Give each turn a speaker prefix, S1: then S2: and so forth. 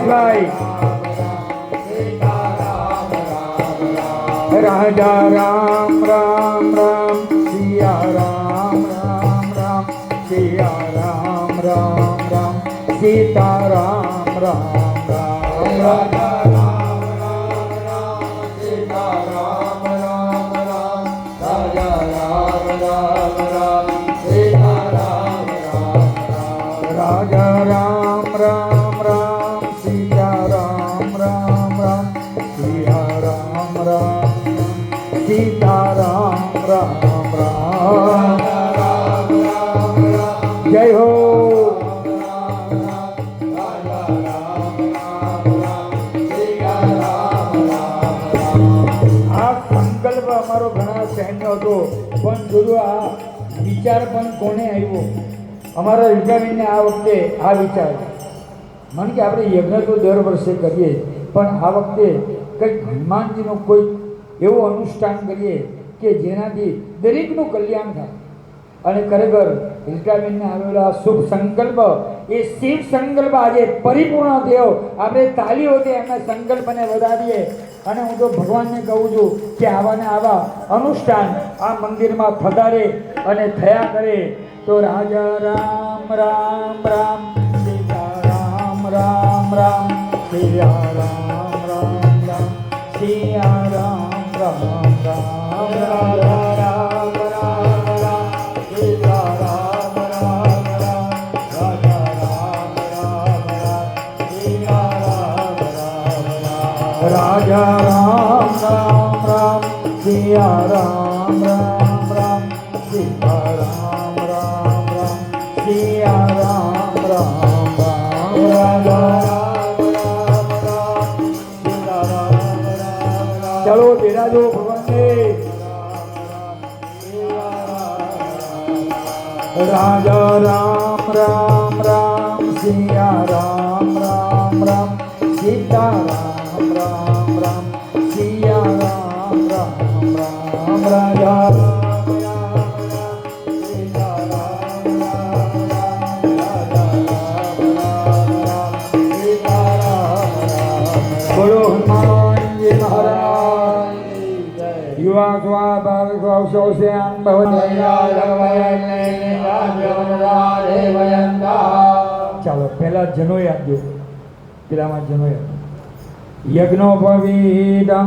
S1: ભાઈ રાજા રામ રામ રામ સિયા રામ રામ રામ સિયા રામ રામ રામ સીતા રામ રામ રામ રાજા રામ રામ રામ સીતા રામ રામ રામ રાજા રામ રામ રામ સીતા રામ રામ રામ રાજા રામ રામ રામ સીતા રામ રામ રામ સિયા રામ રામ સીતા રામ રામ રામ જય હો આ સંકલ્પ અમારો ઘણા સૈન્ય હતો પણ જોયું આ વિચાર પણ કોને આવ્યો અમારા વિચારીને આ વખતે આ વિચાર મન કે આપણે યજ્ઞ તો દર વર્ષે કરીએ પણ આ વખતે કંઈક હનુમાનજીનો કોઈ એવું અનુષ્ઠાન કરીએ કે જેનાથી દરેકનું કલ્યાણ થાય અને ખરેખર રીટાબેનને આવેલો આ શુભ સંકલ્પ એ શિવ સંકલ્પ આજે પરિપૂર્ણ થયો આપણે તાલીઓથી એમના સંકલ્પને વધારીએ અને હું તો ભગવાનને કહું છું કે આવાને આવા અનુષ્ઠાન આ મંદિરમાં થતા રહે અને થયા કરે તો રાજા રામ રામ રામ સીતા રામ રામ રામ સિયા રામ રામ રામ સિયા રામ રામ રામ રાજા રામ રામ રામ સીતા રામ રામ રામ રાજા રામ રામ રામ સિયા રામ રામ રામ રાજા રામ રામ રામ સિયા રામ રામ રામ સીતા રામ રામ રામ સિયા રામ રામ રામ રાજા चलो तेरा जो भगवान ने राजा राम राम राम सिया राम राम राम सीता राम राम राम सिया राम राम राम राजा राम राम राम सीता राम राम राम राजा राम राम राम सीता राम राम बोलो हनुमान जी महाराज युवा स्वा भाव स्व से अंग ચાલો પહેલા જનોય આપજો પેલામાં જનોય યજ્ઞોપવીતમ